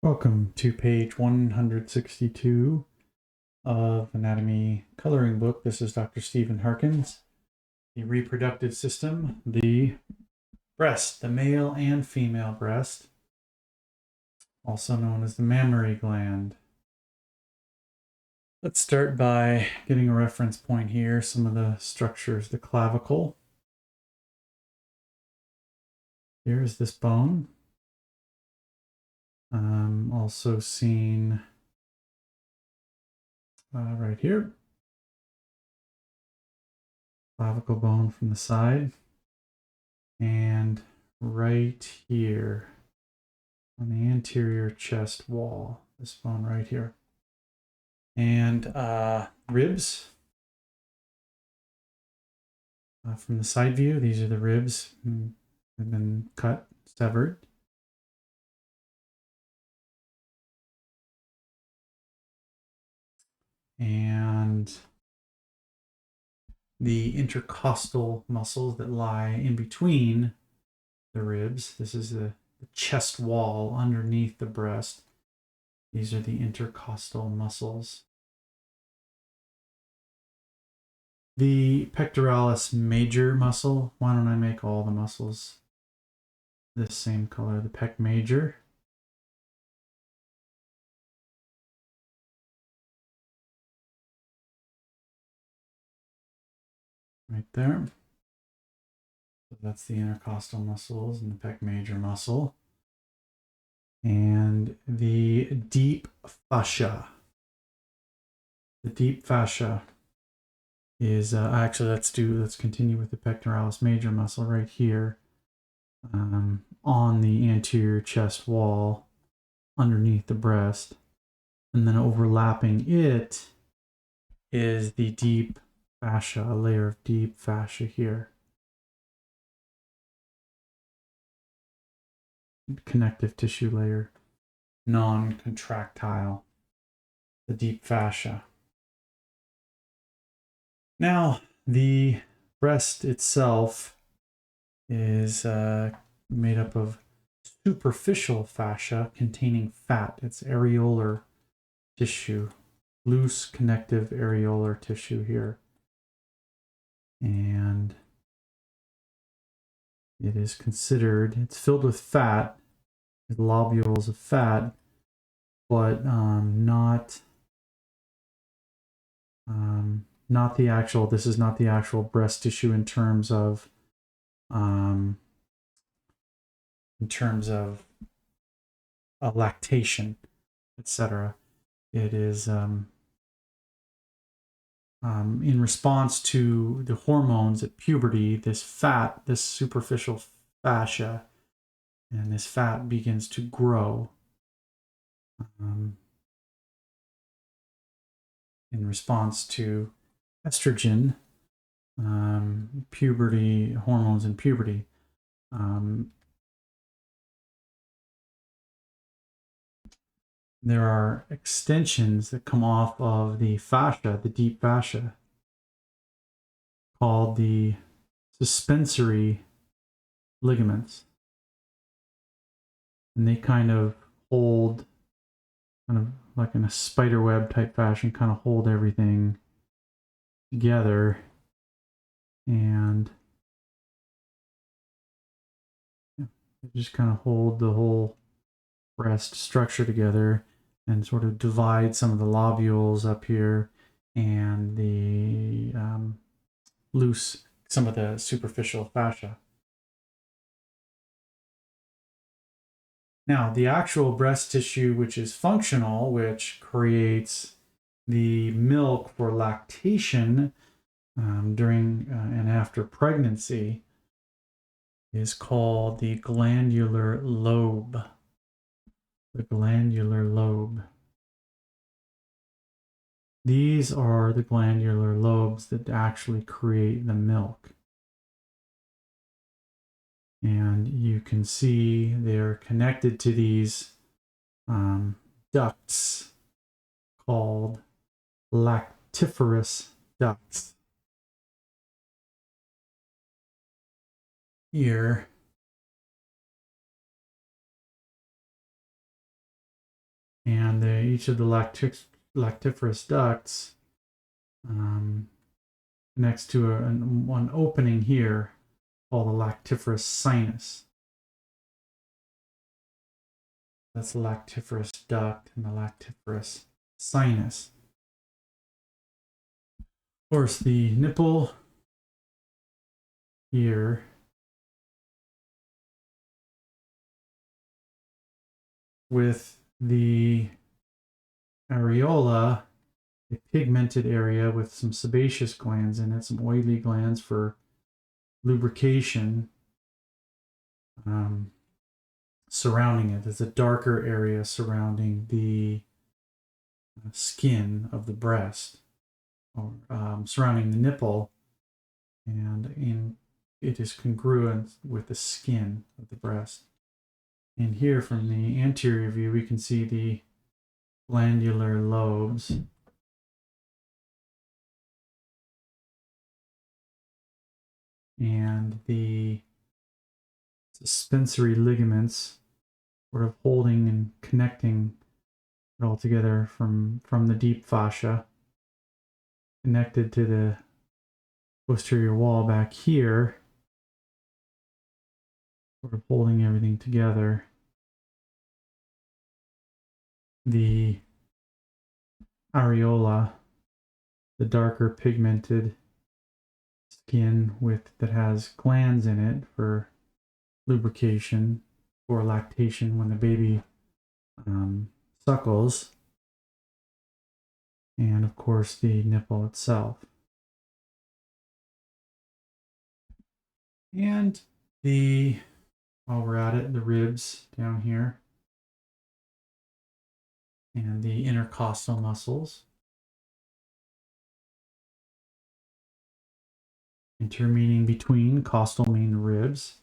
Welcome to page 162 of Anatomy Coloring Book. This is Dr. Stephen Harkins. The reproductive system, the breast, the male and female breast, also known as the mammary gland. Let's start by getting a reference point here. Some of the structures, the clavicle. Here's this bone. Also seen right here. Clavicle bone from the side. And right here on the anterior chest wall, this bone right here. And ribs. From the side view, these are the ribs that have been cut, severed. And the intercostal muscles that lie in between the ribs. This is the chest wall underneath the breast. These are the intercostal muscles. The pectoralis major muscle. Why don't I make all the muscles this same color? The pec major. Right there. So that's the intercostal muscles and the pec major muscle. And the deep fascia. The deep fascia is actually let's continue with the pectoralis major muscle right here on the anterior chest wall underneath the breast, and then overlapping it is the deep fascia, a layer of deep fascia here. Connective tissue layer, non-contractile, the deep fascia. Now, the breast itself is made up of superficial fascia containing fat. It's areolar tissue, loose connective areolar tissue here. And it is considered, it's filled with fat, with lobules of fat, but not the actual, this is not the actual breast tissue in terms of lactation, etc. It is in response to the hormones at puberty, this fat, this superficial fascia, and this fat begins to grow in response to estrogen, puberty, hormones in puberty. There are extensions that come off of the fascia, the deep fascia, called the suspensory ligaments. And they kind of hold, kind of like in a spider web type fashion, kind of hold everything together. And just kind of hold the whole breast structure together and sort of divide some of the lobules up here and the loose, some of the superficial fascia. Now, the actual breast tissue, which is functional, which creates the milk for lactation during and after pregnancy, is called the glandular lobe. The glandular lobe. These are the glandular lobes that actually create the milk. And you can see they're connected to these ducts called lactiferous ducts. Here, And each of the lactiferous ducts connects to one opening here called the lactiferous sinus. That's the lactiferous duct and the lactiferous sinus. Of course, the nipple here with the areola, a pigmented area with some sebaceous glands in it, some oily glands for lubrication surrounding it. There's a darker area surrounding the skin of the breast, or surrounding the nipple, and it is congruent with the skin of the breast. And here from the anterior view, we can see the glandular lobes. And the suspensory ligaments sort of holding and connecting it all together from the deep fascia, connected to the posterior wall back here, sort of holding everything together. The areola, the darker pigmented skin that has glands in it for lubrication, for lactation when the baby suckles, and of course the nipple itself. And while we're at it, the ribs down here, and the intercostal muscles, inter meaning between, costal mean the ribs,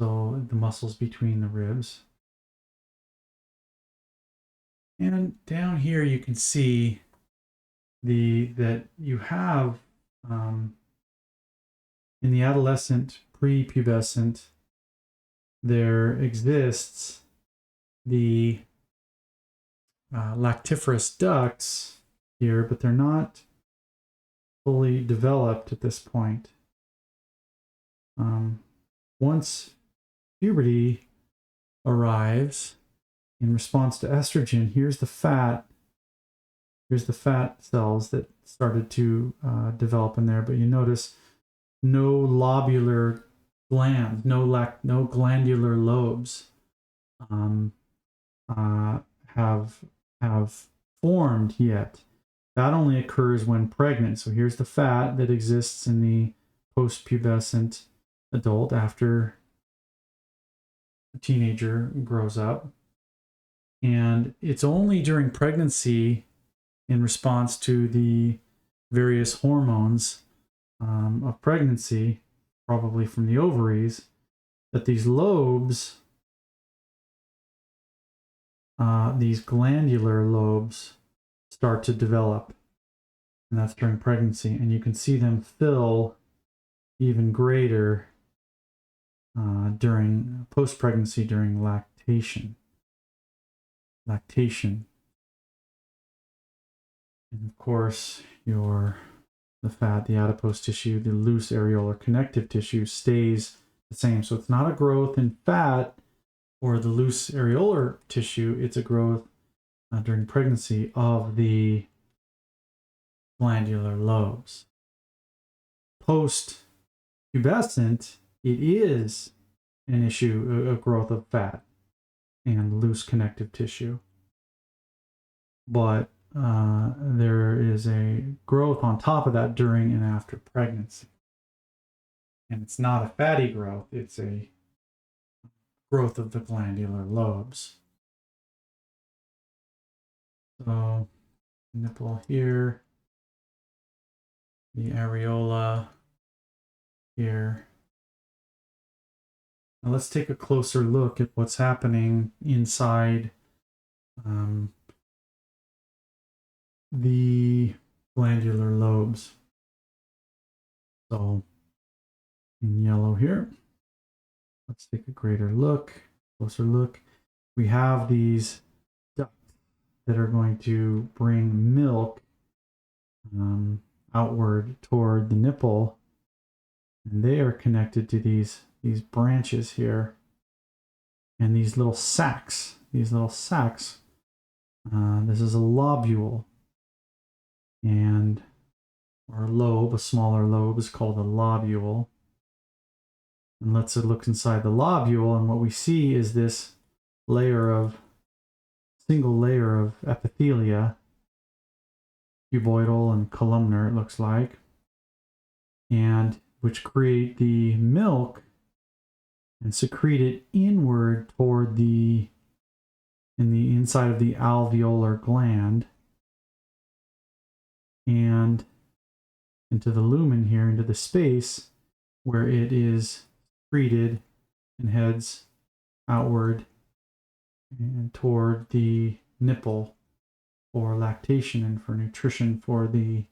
so the muscles between the ribs. And down here you can see that you have in the adolescent, prepubescent, there exists the lactiferous ducts here, but they're not fully developed at this point. Once puberty arrives in response to estrogen, here's the fat cells that started to develop in there, but you notice no lobular glands, no glandular lobes have formed yet. That only occurs when pregnant. So here's the fat that exists in the post-pubescent adult after a teenager grows up. And it's only during pregnancy, in response to the various hormones of pregnancy, probably from the ovaries, that these lobes, these glandular lobes, start to develop. And that's during pregnancy. And you can see them fill even greater during post-pregnancy, during lactation. And of course, the fat, the adipose tissue, the loose areolar connective tissue stays the same. So it's not a growth in fat or the loose areolar tissue, it's a growth during pregnancy of the glandular lobes. Post-pubescent, it is an issue of growth of fat and loose connective tissue. But there is a growth on top of that during and after pregnancy. And it's not a fatty growth, it's a growth of the glandular lobes. So, nipple here, the areola here. Now let's take a closer look at what's happening inside the glandular lobes. So in yellow here, let's take a closer look. We have these ducts. that are going to bring milk outward toward the nipple, and they are connected to these branches here and these little sacs. These little sacs. This is a lobule, and or a lobe, a smaller lobe is called a lobule. And let's look inside the lobule, and what we see is this single layer of epithelia, cuboidal and columnar, it looks like, and which create the milk and secrete it inward toward in the inside of the alveolar gland and into the lumen here, into the space where it is secreted and heads outward and toward the nipple for lactation and for nutrition for the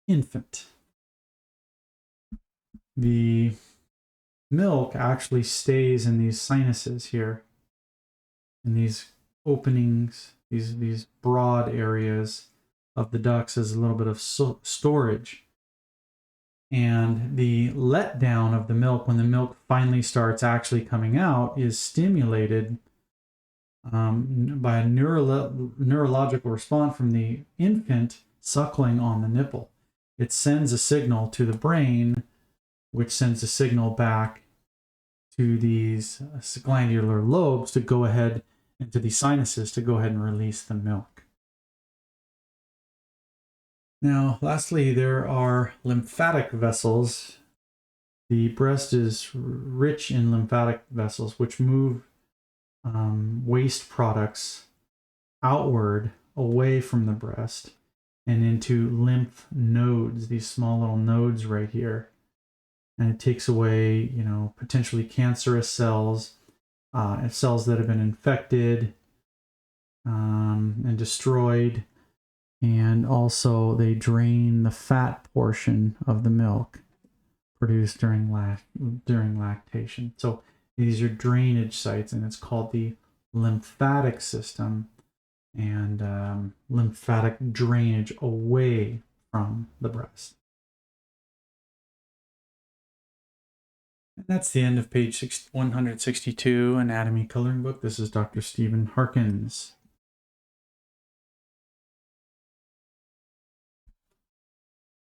infant. The milk actually stays in these sinuses here, in these openings, these broad areas of the ducts, as a little bit of storage. And the letdown of the milk, when the milk finally starts actually coming out, is stimulated by a neurological response from the infant suckling on the nipple. It sends a signal to the brain, which sends a signal back to these glandular lobes to go ahead, and to the sinuses to go ahead and release the milk. Now, lastly, there are lymphatic vessels. The breast is rich in lymphatic vessels, which move waste products outward away from the breast and into lymph nodes, these small little nodes right here. And it takes away, potentially cancerous cells, cells that have been infected and destroyed. And also they drain the fat portion of the milk produced during lactation. So these are drainage sites, and it's called the lymphatic system, and lymphatic drainage away from the breast. And that's the end of page 162, Anatomy Coloring Book. This is Dr. Stephen Harkins.